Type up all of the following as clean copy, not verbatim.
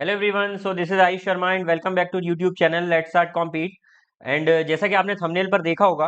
Hello everyone, so this is Ayush Sharma and welcome back to YouTube channel let's start compete. And जैसा कि आपने thumbnail पर देखा होगा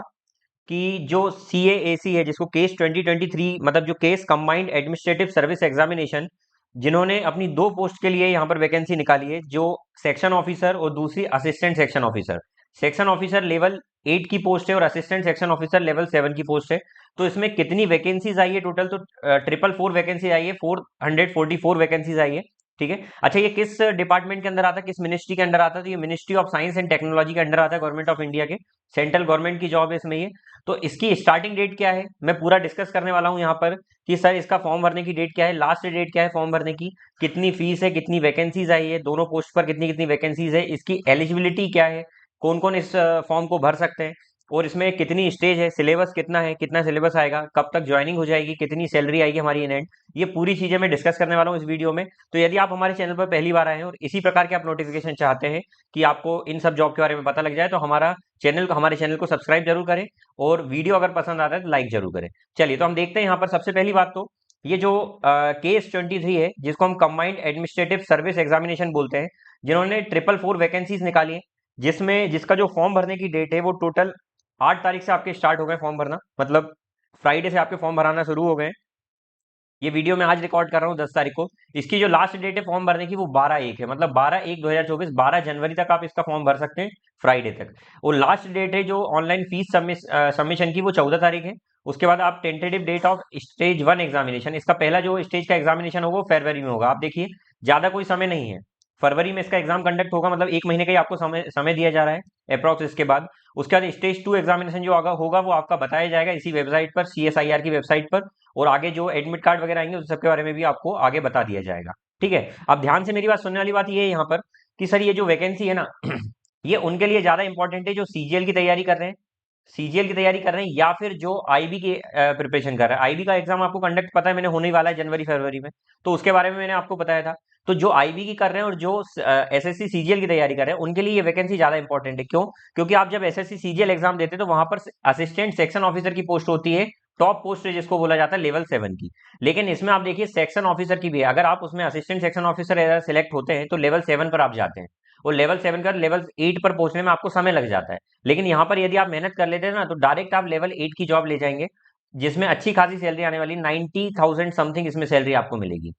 कि जो CAAC है, जिसको केस 2023 मतलब जो case combined administrative service examination, जिन्होंने अपनी दो पोस्ट के लिए यहाँ पर वैकेंसी निकाली है, जो सेक्शन ऑफिसर और दूसरी assistant section officer. Section officer level 8 की पोस्ट है और असिस्टेंट सेक्शन ऑफिसर लेवल 7 की पोस्ट है। तो इसमें कितनी वैकेंसीज आई है टोटल? तो 444 वैकेंसी आई है, 444 वैकेंसीज आई है। ठीक है। अच्छा, ये किस डिपार्टमेंट के अंदर आता है, किस मिनिस्ट्री के अंदर आता है? तो ये ministry of science and technology के अंदर आता है, गवर्नमेंट ऑफ इंडिया के। सेंट्रल गवर्नमेंट की जॉब है इसमें ये। तो इसकी स्टार्टिंग डेट क्या है, मैं पूरा डिस्कस करने वाला हूं यहाँ पर कि सर इसका फॉर्म भरने की डेट क्या है, लास्ट डेट क्या है फॉर्म भरने की, कितनी फीस है, कितनी वैकेंसीज आई है, दोनों पोस्ट पर कितनी कितनी वैकेंसीज है, इसकी एलिजिबिलिटी क्या है, कौन कौन इस फॉर्म को भर सकते हैं, और इसमें कितनी स्टेज है, सिलेबस कितना है, कितना सिलेबस आएगा, कब तक ज्वाइनिंग हो जाएगी, कितनी सैलरी आएगी हमारी इन एंड, ये पूरी चीजें मैं डिस्कस करने वाला हूँ इस वीडियो में। तो यदि आप हमारे चैनल पर पहली बार आए हैं और इसी प्रकार के आप नोटिफिकेशन चाहते हैं कि आपको इन सब जॉब के बारे में पता लग जाए, तो हमारे चैनल को सब्सक्राइब जरूर करें और वीडियो अगर पसंद आता है तो लाइक जरूर करें। चलिए, तो हम देखते हैं यहाँ पर सबसे पहली बात तो ये जो केस 23 है, जिसको हम कंबाइंड एडमिनिस्ट्रेटिव सर्विस एग्जामिनेशन बोलते हैं, जिन्होंने 444 वैकेंसीज निकाली है, जिसमें जिसका जो फॉर्म भरने की डेट है वो टोटल 8 तारीख से आपके स्टार्ट हो गए फॉर्म भरना, मतलब फ्राइडे से आपके फॉर्म भराना शुरू हो गए। ये वीडियो मैं आज रिकॉर्ड कर रहा हूँ 10 तारीख को। इसकी जो लास्ट डेट है फॉर्म भरने की वो 12/1 है, मतलब 12/1/2024, 12 जनवरी तक आप इसका फॉर्म भर सकते हैं, फ्राइडे तक। और लास्ट डेट है जो ऑनलाइन फीस सबमिशन की, वो 14 तारीख है। उसके बाद आप tentative date of stage 1 examination, इसका पहला जो स्टेज का एग्जामिनेशन होगा वो फरवरी में होगा। आप देखिए, ज्यादा कोई समय नहीं है, फरवरी में इसका एग्जाम कंडक्ट होगा, मतलब 1 महीने का ही आपको समय दिया जा रहा है अप्रॉक्स। इसके बाद उसके बाद स्टेज 2 एग्जामिनेशन जो होगा वो आपका बताया जाएगा इसी वेबसाइट पर, CSIR की वेबसाइट पर। और आगे जो एडमिट कार्ड वगैरह आएंगे उस सबके बारे में भी आपको आगे बता दिया जाएगा। ठीक है। अब ध्यान से मेरी बात सुनने वाली बात ये है यहाँ पर कि सर ये जो वैकेंसी है ना ये उनके लिए ज्यादा इंपॉर्टेंट है जो CGL की तैयारी कर रहे हैं, CGL की तैयारी कर रहे हैं, या फिर जो IB की प्रिपरेशन कर रहे हैं। IB का एग्जाम आपको कंडक्ट पता है, मैंने होने ही वाला है जनवरी फरवरी में, तो उसके बारे में मैंने आपको बताया था। तो जो IB की कर रहे हैं और जो SSC CGL की तैयारी कर रहे हैं, उनके लिए ये वैकेंसी ज्यादा इंपॉर्टेंट है। क्यों? क्योंकि आप जब SSC CGL एग्जाम देते हैं तो वहां पर असिस्टेंट सेक्शन ऑफिसर की पोस्ट होती है, टॉप पोस्ट है जिसको बोला जाता है लेवल 7 की। लेकिन इसमें आप देखिए सेक्शन ऑफिसर की भी है, अगर आप उसमें असिस्टेंट सेक्शन ऑफिसर सिलेक्ट होते हैं तो लेवल 7 पर आप जाते हैं, और लेवल 7 कर लेवल 8 पर पहुंचने में आपको समय लग जाता है। लेकिन यहाँ पर यदि आप मेहनत कर लेते हैं ना, तो डायरेक्ट आप लेवल 8 की जॉब ले जाएंगे, जिसमें अच्छी खासी सैलरी आने वाली, 90,000 समथिंग इसमें सैलरी आपको मिलेगी।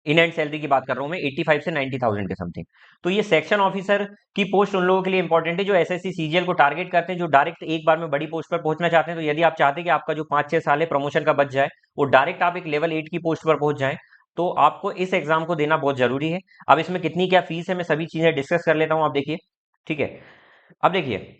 इन एंड सैलरी की बात कर रहा हूं मैं, 85 से 90,000 के समथिंग। तो ये सेक्शन ऑफिसर की पोस्ट उन लोगों के लिए इंपॉर्टेंट है जो SSC CGL को टारगेट करते हैं, जो डायरेक्ट एक बार में बड़ी पोस्ट पर पहुंचना चाहते हैं। तो यदि आप चाहते हैं कि आपका जो 5-6 साल है प्रमोशन का बच जाए और डायरेक्ट आप एक लेवल 8 की पोस्ट पर पहुंच जाएं, तो आपको इस एग्जाम को देना बहुत जरूरी है। अब इसमें कितनी क्या फीस है, मैं सभी चीजें डिस्कस कर लेता हूं, आप देखिए। ठीक है। अब देखिए,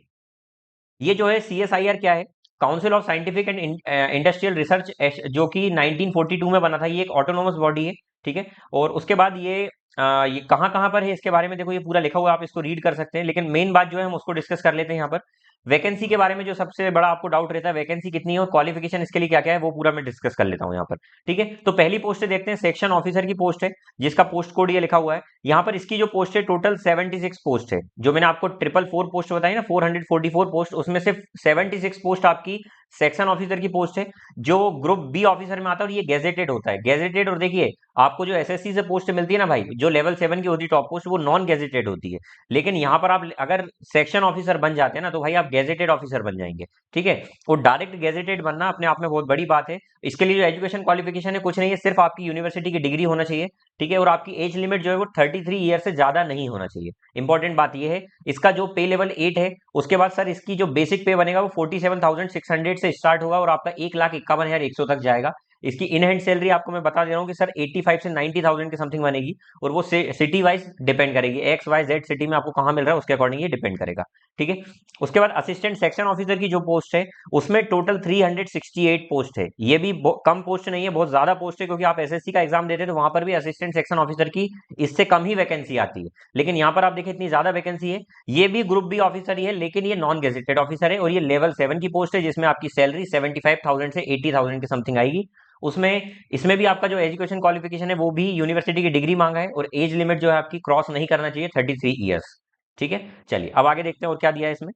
ये जो है CSIR क्या है, council of scientific and industrial research, जो कि 1942 में बना था। ये एक ऑटोनोमस बॉडी है। ठीक है। और उसके बाद ये कहाँ कहाँ पर है इसके बारे में देखो, ये पूरा लिखा हुआ है, आप इसको रीड कर सकते हैं। लेकिन मेन बात जो है हम उसको डिस्कस कर लेते हैं यहाँ पर। वैकेंसी के बारे में जो सबसे बड़ा आपको डाउट रहता है, वैकेंसी कितनी है और क्वालिफिकेशन इसके लिए क्या क्या है, वो पूरा मैं डिस्कस कर लेता हूँ यहाँ पर। ठीक है। तो पहली पोस्ट देखते हैं, सेक्शन ऑफिसर की पोस्ट है, जिसका पोस्ट कोड ये लिखा हुआ है यहाँ पर। इसकी जो पोस्ट है टोटल 76 पोस्ट है। जो मैंने आपको 444 पोस्ट बताई ना, 444 पोस्ट, उसमें से 76 पोस्ट आपकी सेक्शन ऑफिसर की पोस्ट है, जो ग्रुप बी ऑफिसर में आता है, और ये गेजेटेड होता है, गेजेटेड। और देखिए, आपको जो SSC से पोस्ट मिलती है ना भाई, जो लेवल 7 की होती है टॉप पोस्ट, वो नॉन गेजेटेड होती है। लेकिन यहाँ पर आप अगर सेक्शन ऑफिसर बन जाते हैं ना, तो भाई आप गेजेटेड ऑफिसर बन जाएंगे। ठीक है। और डायरेक्ट गेजेटेड बनना अपने आप में बहुत बड़ी बात है। इसके लिए जो एजुकेशन क्वालिफिकेशन है कुछ नहीं है, सिर्फ आपकी यूनिवर्सिटी की डिग्री होना चाहिए। ठीक है। और आपकी एज लिमिट जो है वो 33 ईयर से ज्यादा नहीं होना चाहिए। इंपॉर्टेंट बात ये है। इसका जो पे लेवल 8 है, उसके बाद सर इसकी जो बेसिक पे बनेगा वो 47,600 से स्टार्ट होगा और आपका 1,51,100 तक जाएगा। इसकी इन हैंड सैलरी आपको मैं बता दे रहा हूँ कि सर 85 से 90,000 के समथिंग बनेगी, और वो सिटी वाइज डिपेंड करेगी, XYZ सिटी में आपको कहाँ मिल रहा है उसके अकॉर्डिंग ये डिपेंड करेगा। ठीक है। उसके बाद असिस्टेंट सेक्शन ऑफिसर की जो पोस्ट है, उसमें टोटल 368 पोस्ट है। ये भी कम पोस्ट नहीं है, बहुत ज्यादा पोस्ट है, क्योंकि आप SSC का एग्जाम देते हैं तो वहां पर भी असिस्टेंट सेक्शन ऑफिसर की इससे कम ही वैकेंसी आती है। लेकिन यहाँ पर आप देखिए इतनी ज्यादा वैकेंसी है। ये भी ग्रुप बी ऑफिसर ही है, लेकिन ये नॉन गेजेटेड ऑफिसर है, और ये लेवल 7 की पोस्ट है, जिसमें आपकी सैलरी 75,000 से 80,000 के समथिंग आएगी। उसमें इसमें भी आपका जो एजुकेशन क्वालिफिकेशन है वो भी यूनिवर्सिटी की डिग्री मांगा है, और एज लिमिट जो है आपकी क्रॉस नहीं करना चाहिए 33 ईयर्स। ठीक है। चलिए अब आगे देखते हैं और क्या दिया है इसमें।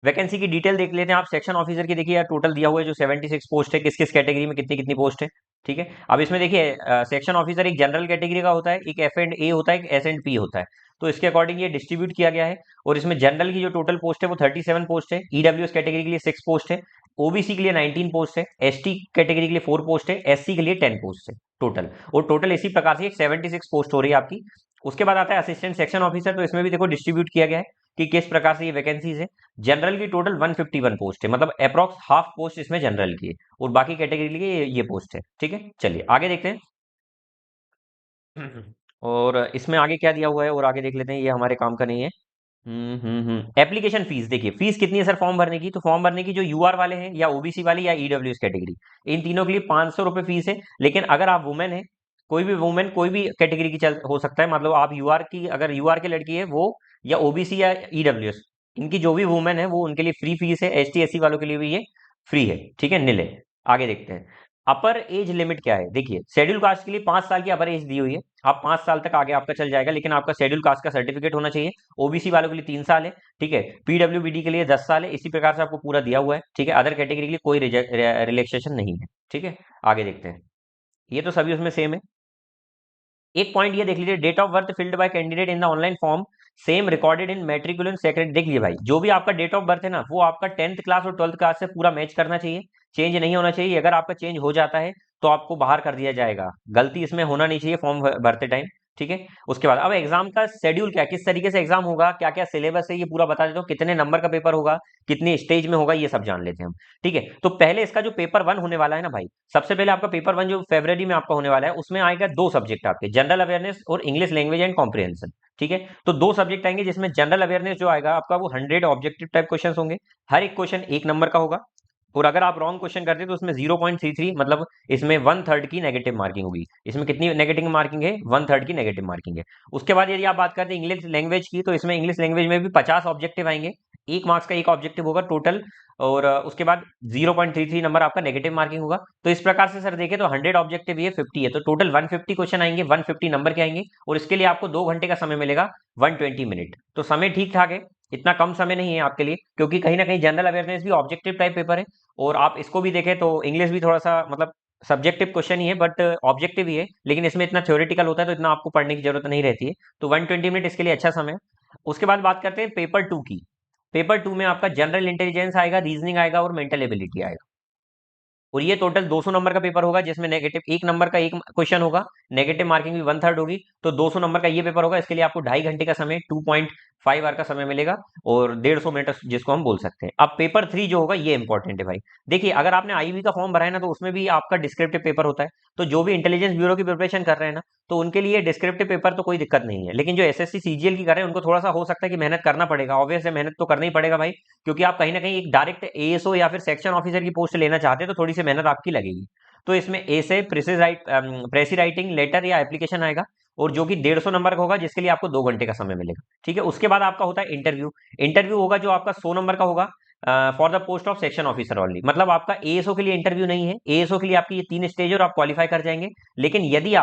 वैकेंसी की डिटेल देख लेते हैं आप। सेक्शन ऑफिसर की देखिए यार टोटल दिया हुआ है जो 76 पोस्ट है, किस किस कैटेगरी में कितनी कितनी पोस्ट है। ठीक है, अब इसमें देखिए सेक्शन ऑफिसर एक जनरल कैटेगरी का होता है, एक एफ एंड ए होता है, एक एस एंड पी होता है। तो इसके अकॉर्डिंग ये डिस्ट्रीब्यूट किया गया है। और इसमें जनरल की जो टोटल पोस्ट है वो 37 पोस्ट है, ईडब्ल्यूएस कैटेगरी के लिए 6 पोस्ट है, ओबीसी के लिए 19 पोस्ट है, एसटी कैटेगरी के लिए 4 पोस्ट है, एससी के लिए 10 पोस्ट है टोटल। और टोटल इसी प्रकार से 76 पोस्ट हो रही है आपकी। उसके बाद आता है असिस्टेंट सेक्शन ऑफिसर, तो इसमें भी देखो डिस्ट्रीब्यूट किया गया है कि किस प्रकार से ये वैकेंसीज है। जनरल की टोटल 151 पोस्ट है, मतलब अप्रॉक्स हाफ पोस्ट इसमें जनरल की है, और बाकी कैटेगरी के लिए ये पोस्ट है। ठीक है, चलिए आगे देखते हैं। और इसमें आगे क्या दिया हुआ है और आगे देख लेते हैं, ये हमारे काम का नहीं है। एप्लीकेशन फीस देखिए, फीस कितनी है सर फॉर्म भरने की? तो फॉर्म भरने की जो यूआर वाले हैं या ओबीसी वाली या ईडब्ल्यूएस कैटेगरी, इन तीनों के लिए 500 रुपये फीस है। लेकिन अगर आप वुमेन है, कोई भी वुमेन कोई भी कैटेगरी की चल हो सकता है, मतलब आप यूआर की, अगर यूआर की लड़की है वो, या ओबीसी या ईडब्ल्यूएस, इनकी जो भी वुमेन है वो उनके लिए फ्री फीस है। एसटी एससी वालों के लिए भी ये फ्री है। ठीक है, निल है। आगे देखते हैं अपर एज लिमिट क्या है। देखिए शेड्यूल कास्ट के लिए 5 साल की अपर एज दी हुई है, आप 5 साल तक आगे आपका चल जाएगा, लेकिन आपका शेड्यूल कास्ट का सर्टिफिकेट होना चाहिए। ओबीसी वालों के लिए 3 साल है। ठीक है, पीडब्ल्यूबीडी के लिए 10 साल है। इसी प्रकार से आपको पूरा दिया हुआ है। ठीक है, अदर कैटेगरी के लिए कोई रिलैक्सेशन नहीं है। ठीक है, आगे देखते हैं। ये तो सभी उसमें सेम है। एक पॉइंट ये देख लीजिए, date of birth filled by candidate in the online form same recorded in matriculation सेक्रेट। देख लीजिए भाई, जो भी आपका डेट ऑफ बर्थ है ना, वो आपका 10th क्लास और 12th क्लास से पूरा मैच करना चाहिए, चेंज नहीं होना चाहिए। अगर आपका चेंज हो जाता है तो आपको बाहर कर दिया जाएगा, गलती इसमें होना नहीं चाहिए फॉर्म भरते टाइम। ठीक है, उसके बाद अब एग्जाम का शेड्यूल क्या, किस तरीके से एग्जाम होगा, क्या क्या सिलेबस है, ये पूरा बता देता हूँ। कितने नंबर का पेपर होगा, कितने स्टेज में होगा, ये सब जान लेते हैं हम। ठीक है, तो पहले इसका जो पेपर 1 होने वाला है ना भाई, सबसे पहले आपका पेपर 1 जो फरवरी में आपका होने वाला है, उसमें आएगा 2 सब्जेक्ट आपके, जनरल अवेयरनेस और इंग्लिश लैंग्वेज एंड कॉम्प्रिहेंशन। ठीक है, तो 2 सब्जेक्ट आएंगे, जिसमें जनरल अवेयरनेस जो आएगा आपका वो 100 ऑब्जेक्टिव टाइप क्वेश्चन होंगे। हर एक क्वेश्चन 1 नंबर का होगा। और अगर आप रॉन्ग क्वेश्चन करते हैं तो उसमें 0.33, मतलब इसमें 1/3 की नेगेटिव मार्किंग होगी। इसमें कितनी नेगेटिव मार्किंग है? 1/3 की नेगेटिव मार्किंग है। उसके बाद यदि आप बात करते हैं इंग्लिश लैंग्वेज की, तो इसमें इंग्लिश लैंग्वेज में भी 50 ऑब्जेक्टिव आएंगे। 1 मार्क्स का एक ऑब्जेक्टिव होगा टोटल। और उसके बाद 0.33 नंबर आपका नेगेटिव मार्किंग होगा। तो इस प्रकार से सर देखें तो 100 ऑब्जेक्टिव ये 50 है, तो टोटल 150 क्वेश्चन आएंगे, 150 नंबर के आएंगे। और इसके लिए आपको 2 घंटे का समय मिलेगा, 120 मिनट। तो समय ठीक ठाक है, इतना कम समय नहीं है आपके लिए, क्योंकि कहीं ना कहीं जनरल अवेयरनेस भी ऑब्जेक्टिव टाइप पेपर है। और आप इसको भी देखें तो इंग्लिश भी थोड़ा सा मतलब सब्जेक्टिव क्वेश्चन ही है, बट ऑब्जेक्टिव ही है, लेकिन इसमें इतना थ्योरेटिकल होता है तो इतना आपको पढ़ने की जरूरत नहीं रहती है। तो 120 मिनट इसके लिए अच्छा समय है। उसके बाद बात करते हैं पेपर 2 की। पेपर 2 में आपका जनरल इंटेलिजेंस आएगा, रीजनिंग आएगा और मेंटल एबिलिटी आएगा। और ये टोटल 200 नंबर का पेपर होगा, जिसमें नेगेटिव 1 नंबर का एक क्वेश्चन होगा, नेगेटिव मार्किंग भी 1/3 होगी। तो 200 नंबर का ये पेपर होगा। इसके लिए आपको 2.5 घंटे का समय, 2.5 आवर का समय मिलेगा, और 150 मिनट जिसको हम बोल सकते हैं। अब पेपर 3 जो होगा ये इंपॉर्टेंट है भाई। देखिए अगर आपने आईबी का फॉर्म भरा है ना, तो उसमें भी आपका डिस्क्रिप्टिव पेपर होता है। तो जो भी इंटेलिजेंस ब्यूरो की प्रिपरेशन कर रहे हैं ना, तो उनके लिए डिस्क्रिप्टिव पेपर तो कोई दिक्कत नहीं है। लेकिन जो एसएससी सीजीएल की कर रहे हैं, उनको थोड़ा सा हो सकता है कि मेहनत करना पड़ेगा। ऑब्वियस है, मेहनत तो करना ही पड़ेगा भाई, क्योंकि आप कहीं ना कहीं एक डायरेक्ट एएसओ या फिर सेक्शन ऑफिसर की पोस्ट लेना चाहते हैं, तो थोड़ी सी मेहनत आपकी लगेगी। तो इसमें ए से प्रेसी राइटिंग लेटर या एप्लीकेशन आएगा, और जो कि 150 नंबर का होगा, जिसके लिए आपको 2 घंटे का समय मिलेगा। ठीक है, उसके बाद आपका होता है इंटरव्यू। इंटरव्यू होगा जो आपका 100 नंबर का होगा, for the post of section officer only. मतलब आपका एएसओ के लिए इंटरव्यू नहीं है, एएसओ के लिए आपकी ये 3 स्टेज और आप क्वालिफाई कर जाएंगे। लेकिन यदि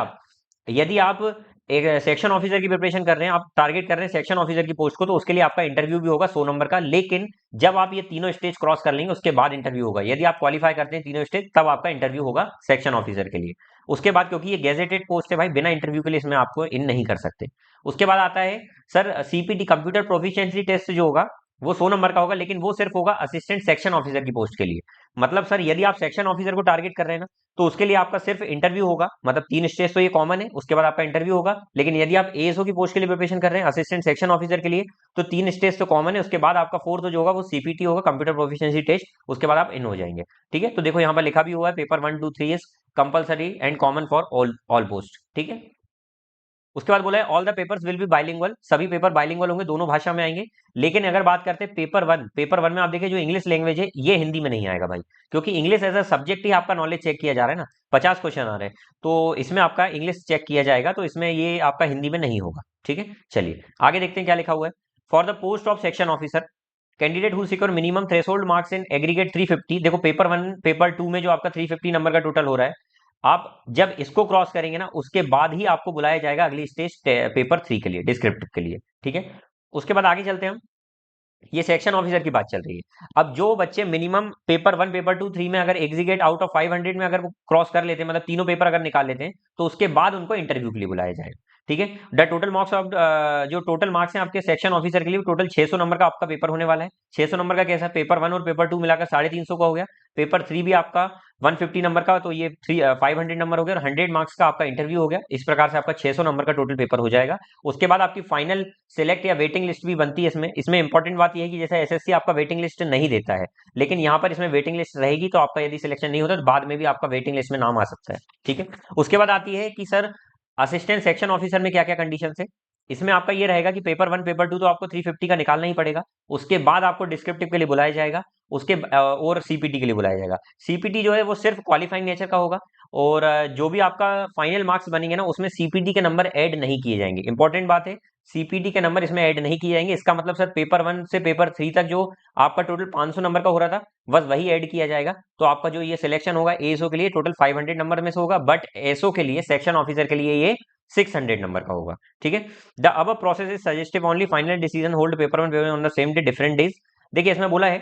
आप एक सेक्शन ऑफिसर की प्रिपरेशन कर रहे हैं, आप टारगेट कर रहे हैं सेक्शन ऑफिसर की पोस्ट को, तो उसके लिए आपका इंटरव्यू भी होगा 100 नंबर का। लेकिन जब आप ये तीनों स्टेज क्रॉस कर लेंगे, उसके बाद इंटरव्यू होगा। यदि आप क्वालिफाई करते हैं तीनों स्टेज, तब आपका इंटरव्यू होगा सेक्शन ऑफिसर के लिए। उसके बाद, क्योंकि ये गेजेटेड पोस्ट है भाई, बिना इंटरव्यू के लिए इसमें आपको इन नहीं कर सकते। उसके बाद आता है sir CPT, computer proficiency test जो होगा वो 100 नंबर का होगा, लेकिन वो सिर्फ होगा असिस्टेंट सेक्शन ऑफिसर की पोस्ट के लिए। मतलब सर यदि आप सेक्शन ऑफिसर को टारगेट कर रहे हैं ना, तो उसके लिए आपका सिर्फ इंटरव्यू होगा। मतलब 3 स्टेज तो ये कॉमन है, उसके बाद आपका इंटरव्यू होगा। लेकिन यदि आप एएसओ की पोस्ट के लिए प्रिपरेशन कर रहे हैं, असिस्टेंट सेक्शन ऑफिसर के लिए, तो 3 स्टेज तो कॉमन है। उसके बाद आपका फोर्थ जो होगा वो सीपीटी होगा, कंप्यूटर प्रोफिशिएंसी टेस्ट। उसके बाद आप इन हो जाएंगे। ठीक है, तो देखो यहाँ पर लिखा भी हुआ है, paper 1 2 3 is compulsory and common for all post. ठीक है, उसके बाद बोला है all the papers will be bilingual, सभी पेपर बाइलिंगुअल होंगे, दोनों भाषा में आएंगे। लेकिन अगर बात करते हैं पेपर वन में आप देखिए जो इंग्लिश लैंग्वेज है ये हिंदी में नहीं आएगा भाई, क्योंकि इंग्लिश एज अ सब्जेक्ट ही आपका नॉलेज चेक किया जा रहा है ना। 50 क्वेश्चन आ रहे हैं, तो इसमें आपका इंग्लिश चेक किया जाएगा, तो इसमें ये आपका हिंदी में नहीं होगा। ठीक है, चलिए आगे देखते हैं क्या लिखा हुआ है। For the post of section officer candidate who secure minimum threshold marks in aggregate 350। देखो पेपर 1 पेपर 2 में जो आपका 350 नंबर का टोटल हो रहा है, आप जब इसको क्रॉस करेंगे ना, उसके बाद ही आपको बुलाया जाएगा अगली स्टेज पेपर 3 के लिए, डिस्क्रिप्टिव के लिए। ठीक है, उसके बाद आगे चलते हैं हम। ये सेक्शन ऑफिसर की बात चल रही है। अब जो बच्चे मिनिमम पेपर 1 पेपर 2 3 में अगर एग्जीक्यूट आउट ऑफ 500 में अगर वो क्रॉस कर लेते हैं, मतलब तीनों पेपर अगर निकाल लेते हैं, तो उसके बाद उनको इंटरव्यू के लिए बुलाया जाएगा। ठीक है। द टोटल मार्क्स ऑफ जो टोटल मार्क्स हैं आपके सेक्शन ऑफिसर के लिए, टोटल 600 नंबर का आपका पेपर होने वाला है। 600 नंबर का कैसा, पेपर 1 और पेपर 2 मिलाकर 350 का हो गया। पेपर 3 भी आपका 150 नंबर का, तो ये 500 नंबर हो गया, और 100 मार्क्स का आपका इंटरव्यू हो गया। इस प्रकार से आपका 600 नंबर का टोटल पेपर हो जाएगा। उसके बाद आपकी फाइनल सिलेक्ट या वेटिंग लिस्ट भी बनती है। इसमें इंपॉर्टेंट बात यह है कि जैसे एसएससी आपका वेटिंग लिस्ट नहीं देता है, लेकिन यहाँ पर इसमें वेटिंग लिस्ट रहेगी, तो आपका यदि सिलेक्शन नहीं होता तो बाद में भी आपका वेटिंग लिस्ट में नाम आ सकता है। ठीक है। उसके बाद आती है कि सर असिस्टेंट सेक्शन ऑफिसर में क्या क्या कंडीशन है। इसमें आपका ये रहेगा कि पेपर 1 पेपर 2 तो आपको 350 का निकालना ही पड़ेगा। उसके बाद आपको डिस्क्रिप्टिव के लिए बुलाया जाएगा, और सीपीटी के लिए बुलाया जाएगा। सीपीटी जो है वो सिर्फ क्वालिफाइंग नेचर का होगा, और जो भी आपका फाइनल मार्क्स बनेंगे ना, उसमें सीपीटी के नंबर ऐड नहीं किए जाएंगे। इंपॉर्टेंट बात है, सीपीटी के नंबर इसमें ऐड नहीं किए जाएंगे। इसका मतलब सर पेपर 1 से पेपर 3 तक जो आपका टोटल 500 नंबर का हो रहा था, बस वही ऐड किया जाएगा। तो आपका जो ये सिलेक्शन होगा एएसओ के लिए टोटल 500 नंबर में से होगा, बट एसओ के लिए, सेक्शन ऑफिसर के लिए ये 600 नंबर का होगा। ठीक है। द अब process is suggestive only, final decision hold paper 1 paper on the same day different days. देखिए इसमें बोला है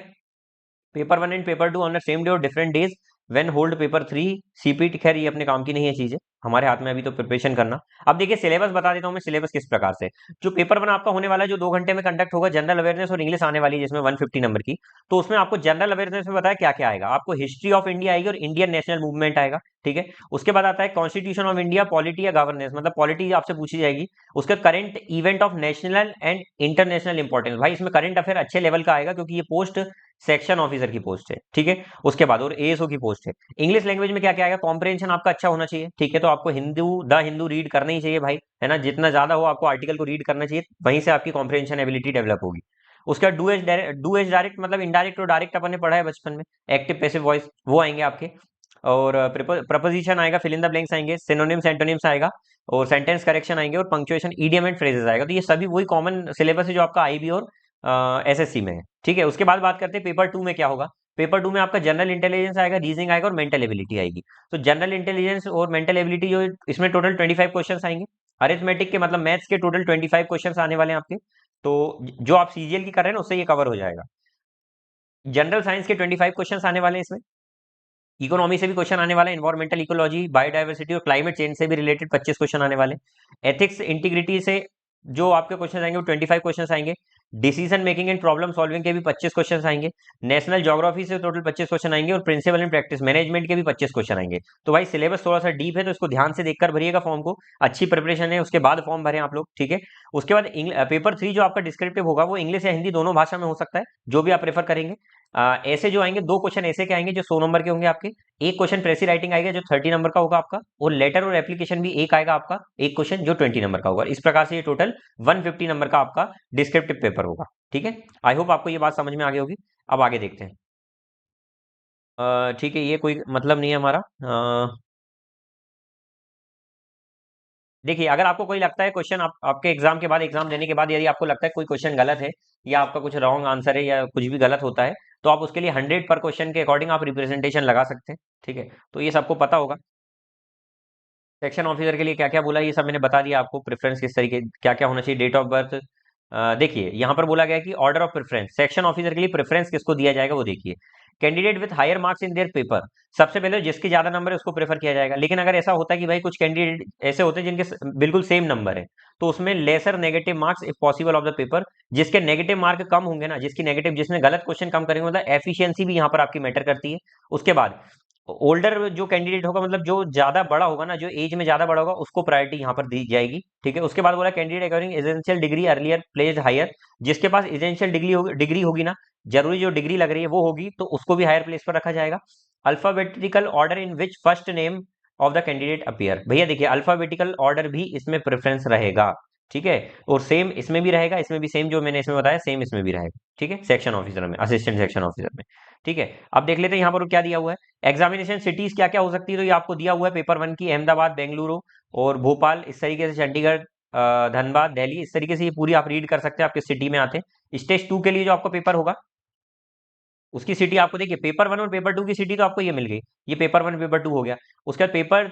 paper 1 and paper 2 on the same day और different days when hold paper 3 CPT. खैर ये अपने काम की नहीं है चीजें, हमारे हाथ में अभी तो प्रिपरेशन करना। अब देखिए सिलेबस बता देता हूँ मैं, सिलेबस किस प्रकार से। जो पेपर 1 आपका होने वाला है, जो 2 घंटे में कंडक्ट होगा, जनरल अवेयरनेस और इंग्लिश आने वाली है, जिसमें 150 नंबर की। तो उसमें आपको जनरल अवेयरनेस में बताया क्या क्या आएगा। आपको हिस्ट्री ऑफ इंडिया आएगी और इंडियन नेशनल मूवमेंट आएगा। ठीक है। उसके बाद आता है कॉन्स्टिट्यूशन ऑफ इंडिया, पॉलिटी या गवर्नेंस, मतलब पॉलिटी आपसे पूछी जाएगी। उसका current event of national and international importance, भाई इसमें करंट अफेयर अच्छे लेवल का आएगा, क्योंकि ये पोस्ट सेक्शन ऑफिसर की पोस्ट है। ठीक है। उसके बाद और एएसओ की पोस्ट है। इंग्लिश लैंग्वेज में क्या क्या आएगा, कॉम्प्रिहेंशन आपका अच्छा होना चाहिए। ठीक है। तो आपको द हिंदू रीड करना ही चाहिए भाई, है ना, जितना ज्यादा हो आपको आर्टिकल को रीड करना चाहिए, वहीं से आपकी कॉम्प्रिहेंशन एबिलिटी डेवलप होगी। उसका डू एज डायरेक्ट, मतलब इनडायरेक्ट और डायरेक्ट अपन ने पढ़ा है बचपन में। एक्टिव पैसिव वॉइस वो आएंगे आपके। और प्रपोजिशन आएगा, फिल इन द ब्लैंक्स आएंगे, सिनोनिम्स एंटोनिम्स आएगा, और सेंटेंस करेक्शन आएंगे, और पंक्चुएशन, इडियम एंड फ्रेजेस आएगा। तो ये सभी वही कॉमन सिलेबस है जो आपका आईबी और एसएससी में है। ठीक है। उसके बाद बात करते हैं पेपर 2 में क्या होगा। पेपर 2 में आपका जनरल इंटेलिजेंस आएगा, रीजनिंग आएगा, और मेंटल एबिलिटी आएगी। तो जनरल इंटेलिजेंस और मेंटल एबिलिटी जो इसमें टोटल 25 क्वेश्चन आएंगे। अरिथमेटिक के, मतलब मैथ्स के टोटल 25 क्वेश्चन आने वाले हैं आपके। तो जो आप सीजीएल की कर रहे हैं ना, उससे ये कवर हो जाएगा। जनरल साइंस के 25 क्वेश्चन आने वाले हैं इसमें। इकोनॉमी से भी क्वेश्चन आने वाले, इन्वायरमेंटल इकोलॉजी, बायोडाइवर्सिटी और क्लाइमेट चेंज से भी रिलेटेड 25 क्वेश्चन आने वाले। एथिक्स इंटीग्रिटी से जो आपके क्वेश्चन आएंगे वो 25 क्वेश्चन आएंगे। Decision making and problem solving के भी 25 क्वेश्चन आएंगे। नेशनल ज्योग्राफी से टोटल 25 क्वेश्चन आएंगे, और प्रिंसिपल एंड प्रैक्टिस मैनेजमेंट के भी 25 क्वेश्चन आएंगे। तो भाई सिलेबस थोड़ा सा डीप है, तो इसको ध्यान से देखकर भरिएगा फॉर्म को। अच्छी प्रिपरेशन है, उसके बाद फॉर्म भरें आप लोग। ठीक है। उसके बाद पेपर 3 जो आपका डिस्क्रिप्टिव होगा वो इंग्लिश या हिंदी दोनों भाषा में हो सकता है, जो भी आप प्रेफर करेंगे। ऐसे जो आएंगे 2 क्वेश्चन ऐसे के आएंगे जो 100 नंबर के होंगे आपके। एक क्वेश्चन प्रेसी राइटिंग आएगा जो 30 नंबर का होगा आपका, और लेटर और एप्लीकेशन भी एक आएगा आपका, एक क्वेश्चन जो 20 नंबर का होगा। इस प्रकार से ये टोटल 150 नंबर का आपका डिस्क्रिप्टिव पेपर होगा। ठीक है। आई होप आपको ये बात समझ में आ गई होगी। अब आगे देखते हैं। ठीक है, ये कोई मतलब नहीं है हमारा। देखिए अगर आपको कोई लगता है क्वेश्चन, आपके एग्जाम के बाद, एग्जाम देने के बाद यदि आपको लगता है कोई क्वेश्चन गलत है, या आपका कुछ रॉन्ग आंसर है, या कुछ भी गलत होता है, तो आप उसके लिए 100 पर क्वेश्चन के अकॉर्डिंग आप रिप्रेजेंटेशन लगा सकते हैं। ठीक है। तो ये सबको पता होगा। सेक्शन ऑफिसर के लिए क्या क्या बोला ये सब मैंने बता दिया आपको। प्रेफरेंस किस तरीके, क्या क्या होना चाहिए, डेट ऑफ बर्थ। देखिए यहाँ पर बोला गया है कि order of preference, section officer के लिए प्रेफरेंस किसको दिया जाएगा वो देखिए। Candidate with higher marks in their paper, सबसे पहले जिसके ज्यादा नंबर है उसको प्रेफर किया जाएगा। लेकिन अगर ऐसा होता है कि भाई कुछ कैंडिडेट ऐसे होते हैं जिनके बिल्कुल सेम नंबर है, तो उसमें lesser negative marks if possible of the paper. जिसके नेगेटिव मार्क कम होंगे ना, जिसकी नेगेटिव, जिसने गलत क्वेश्चन कम करेंगे, मतलब एफिशिएंसी भी यहाँ पर आपकी मैटर करती है। उसके बाद ओल्डर जो कैंडिडेट होगा, मतलब जो ज्यादा बड़ा होगा ना, जो एज में ज्यादा बड़ा होगा, उसको प्रायोरिटी यहाँ पर दी जाएगी। ठीक है। उसके बाद बोला candidate according essential degree earlier placed higher, जिसके पास एसेंशियल डिग्री होगी ना, जरूरी जो डिग्री लग रही है वो होगी, तो उसको भी हायर प्लेस पर रखा जाएगा। Alphabetical order in which first name of the candidate appear, भैया देखिए अल्फाबेटिकल ऑर्डर भी इसमें प्रेफरेंस रहेगा। ठीक है। और सेम इसमें भी रहेगा, इसमें भी सेम जो मैंने इसमें बताया सेम इसमें भी रहेगा। ठीक है। सेक्शन ऑफिसर में, असिस्टेंट सेक्शन ऑफिसर में। ठीक है। अब देख लेते हैं यहाँ पर क्या दिया हुआ है। एग्जामिनेशन सिटीज क्या क्या हो सकती है, तो ये आपको दिया हुआ है पेपर 1 की, अहमदाबाद, बेंगलुरु और भोपाल, इस तरीके से चंडीगढ़, धनबाद, दिल्ली, इस तरीके से ये पूरी आप रीड कर सकते हैं, आपके सिटी में आते हैं। स्टेज 2 के लिए जो आपका पेपर होगा, उसकी सिटी आपको देखिए, पेपर 1 और पेपर 2 की सिटी तो आपको ये मिल गई, ये पेपर 1 पेपर 2 हो गया। उसके बाद पेपर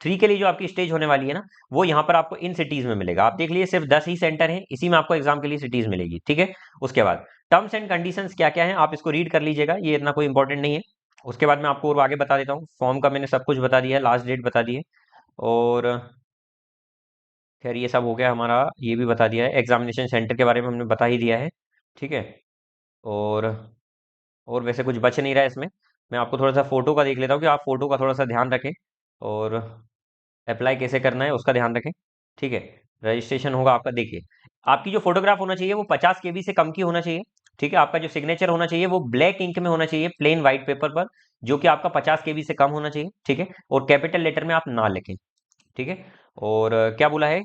3 के लिए जो आपकी स्टेज होने वाली है ना, वो यहाँ पर आपको इन सिटीज में मिलेगा। आप देख लीजिए सिर्फ 10 ही सेंटर हैं, इसी में आपको एग्जाम के लिए सिटीज मिलेगी, ठीक है। उसके बाद टर्म्स एंड कंडीशंस क्या क्या है आप इसको रीड कर लीजिएगा, ये इतना कोई इंपॉर्टेंट नहीं है। उसके बाद मैं आपको और आगे बता देता हूँ, फॉर्म का मैंने सब कुछ बता दिया है, लास्ट डेट बता दी है, और खैर ये सब हो गया हमारा, ये भी बता दिया है, एग्जामिनेशन सेंटर के बारे में हमने बता ही दिया है, ठीक है। और और वैसे कुछ बच नहीं रहा है इसमें। मैं आपको थोड़ा सा फोटो का देख लेता हूँ कि आप फोटो का थोड़ा सा ध्यान रखें, और अप्लाई कैसे करना है उसका ध्यान रखें, ठीक है। रजिस्ट्रेशन होगा आपका, देखिए आपकी जो फोटोग्राफ होना चाहिए वो 50 KB से कम की होना चाहिए, ठीक है। आपका जो सिग्नेचर होना चाहिए वो ब्लैक इंक में होना चाहिए, प्लेन व्हाइट पेपर पर, जो कि आपका 50 KB से कम होना चाहिए, ठीक है। और कैपिटल लेटर में आप ना लिखें, ठीक है। और क्या बोला है,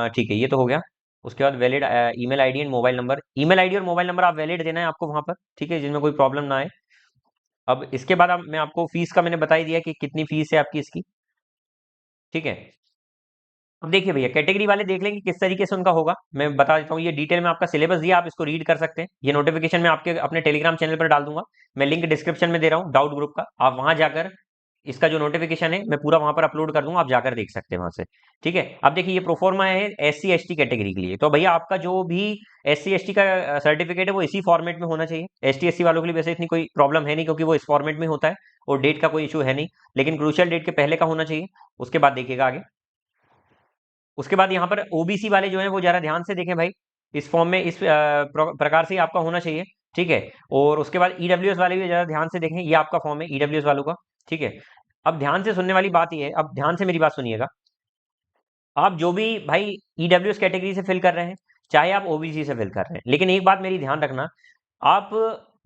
ठीक है, ये तो हो गया। उसके बाद valid email ID and mobile number, email ID और मोबाइल नंबर आप वैलिड देना है आपको वहां पर, ठीक है, जिनमें कोई प्रॉब्लम ना आए। अब इसके बाद मैं आपको फीस का मैंने बता ही दिया कि कितनी फीस है आपकी इसकी, ठीक है। अब देखिए भैया, कैटेगरी वाले देख लेंगे किस तरीके से उनका होगा, मैं बता देता हूँ, ये डिटेल में आपका सिलेबस दिया, आप इसको रीड कर सकते हैं। ये नोटिफिकेशन मैं आपके अपने टेलीग्राम चैनल पर डाल दूंगा, मैं लिंक डिस्क्रिप्शन में दे रहा हूँ डाउट ग्रुप का, आप वहां जाकर इसका जो नोटिफिकेशन है मैं पूरा वहां पर अपलोड कर दूंगा, आप जाकर देख सकते हैं वहां से, ठीक है। अब देखिए ये प्रोफॉर्मा है SC ST कैटेगरी के लिए, तो भैया आपका जो भी SC ST का सर्टिफिकेट है वो इसी फॉर्मेट में होना चाहिए। ST SC वालों के लिए वैसे इतनी कोई प्रॉब्लम है नहीं, क्योंकि वो इस फॉर्मेट में होता है और डेट का कोई इशू है नहीं, लेकिन क्रूशियल डेट के पहले का होना चाहिए। उसके बाद देखिएगा आगे, उसके बाद यहाँ पर OBC वाले जो हैं वो जरा ध्यान से देखें भाई, इस फॉर्म में इस प्रकार से ही आपका होना चाहिए, ठीक है। और उसके बाद EWS वाले भी जरा ध्यान से देखें, ये आपका फॉर्म है EWS वालों का, ठीक है। अब ध्यान से सुनने वाली बात ये है, अब ध्यान से मेरी बात सुनिएगा, आप जो भी भाई EWS कैटेगरी से फिल कर रहे हैं, चाहे आप OBC से फिल कर रहे हैं, लेकिन एक बात मेरी ध्यान रखना, आप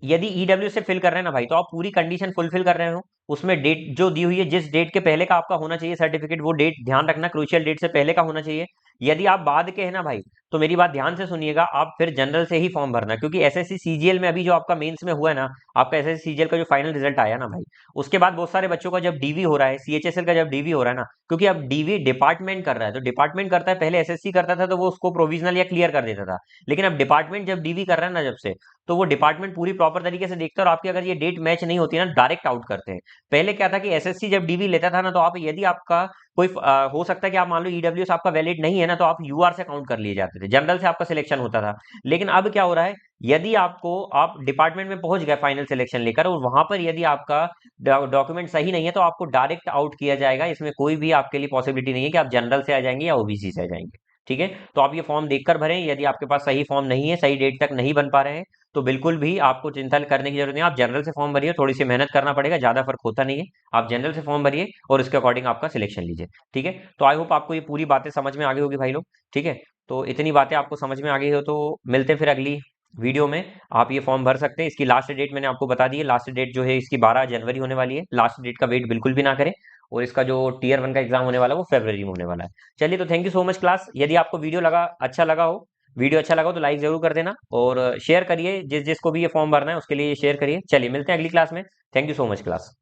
यदि EWS से फिल कर रहे हैं ना भाई, तो आप पूरी कंडीशन फुलफिल कर रहे हो, उसमें डेट जो दी हुई है, जिस डेट के पहले का आपका होना चाहिए सर्टिफिकेट, वो डेट ध्यान रखना, क्रूशियल डेट से पहले का होना चाहिए। यदि आप बाद के हैं ना भाई, तो मेरी बात ध्यान से सुनिएगा, आप फिर जनरल से ही फॉर्म भरना, क्योंकि SSC CGL में अभी जो आपका मेंस में हुआ है ना, आपका SSC CGL का जो फाइनल रिजल्ट आया ना भाई, उसके बाद बहुत सारे बच्चों का जब DV हो रहा है, CHSL का जब DV हो रहा है ना, क्योंकि अब DV डिपार्टमेंट कर रहा है, तो डिपार्टमेंट करता है, पहले SSC करता था तो वो उसको प्रोविजनल या क्लियर कर देता था, लेकिन अब डिपार्टमेंट जब DV कर रहा है ना जब से, तो वो डिपार्टमेंट पूरी प्रॉपर तरीके से देखता है, और आपकी अगर ये डेट मैच नहीं होती ना, डायरेक्ट आउट करते हैं। पहले क्या था कि SSC जब DV लेता था ना, तो आप यदि आपका कोई हो सकता है कि आप मान लो EWS आपका वैलिड नहीं है ना, तो आप UR से काउंट कर लिए जाते थे, जनरल से आपका सिलेक्शन होता था। लेकिन अब क्या हो रहा है, यदि आपको आप डिपार्टमेंट में पहुंच गए फाइनल सिलेक्शन लेकर, और वहां पर यदि आपका डॉक्यूमेंट सही नहीं है, तो आपको डायरेक्ट आउट किया जाएगा, इसमें कोई भी आपके लिए पॉसिबिलिटी नहीं है कि आप जनरल से आ जाएंगे या OBC से आ जाएंगे, ठीक है। तो आप ये फॉर्म देखकर भरें, यदि आपके पास सही फॉर्म नहीं है, सही डेट तक नहीं बन पा रहे हैं, तो बिल्कुल भी आपको चिंता करने की जरूरत नहीं है, आप जनरल से फॉर्म भरिए, थोड़ी सी मेहनत करना पड़ेगा, ज्यादा फर्क होता नहीं है। आप जनरल से फॉर्म भरिए और उसके अकॉर्डिंग आपका सिलेक्शन लीजिए, ठीक है। तो आई होप आपको ये पूरी बातें समझ में आ गई होगी भाई लोग, ठीक है। तो इतनी बातें आपको समझ में आ गई हो तो मिलते हैं फिर अगली वीडियो में। आप ये फॉर्म भर सकते हैं, इसकी लास्ट डेट मैंने आपको बता दी है, लास्ट डेट जो है इसकी 12 जनवरी होने वाली है, लास्ट डेट का वेट बिल्कुल भी ना करें। और इसका जो Tier 1 का एग्जाम होने वाला है वो फरवरी में होने वाला है। चलिए, तो thank you so much class, यदि आपको वीडियो अच्छा लगा हो तो लाइक जरूर कर देना, और शेयर करिए, जिस जिसको भी ये फॉर्म भरना है उसके लिए शेयर करिए। चलिए, मिलते हैं अगली क्लास में। Thank you so much class.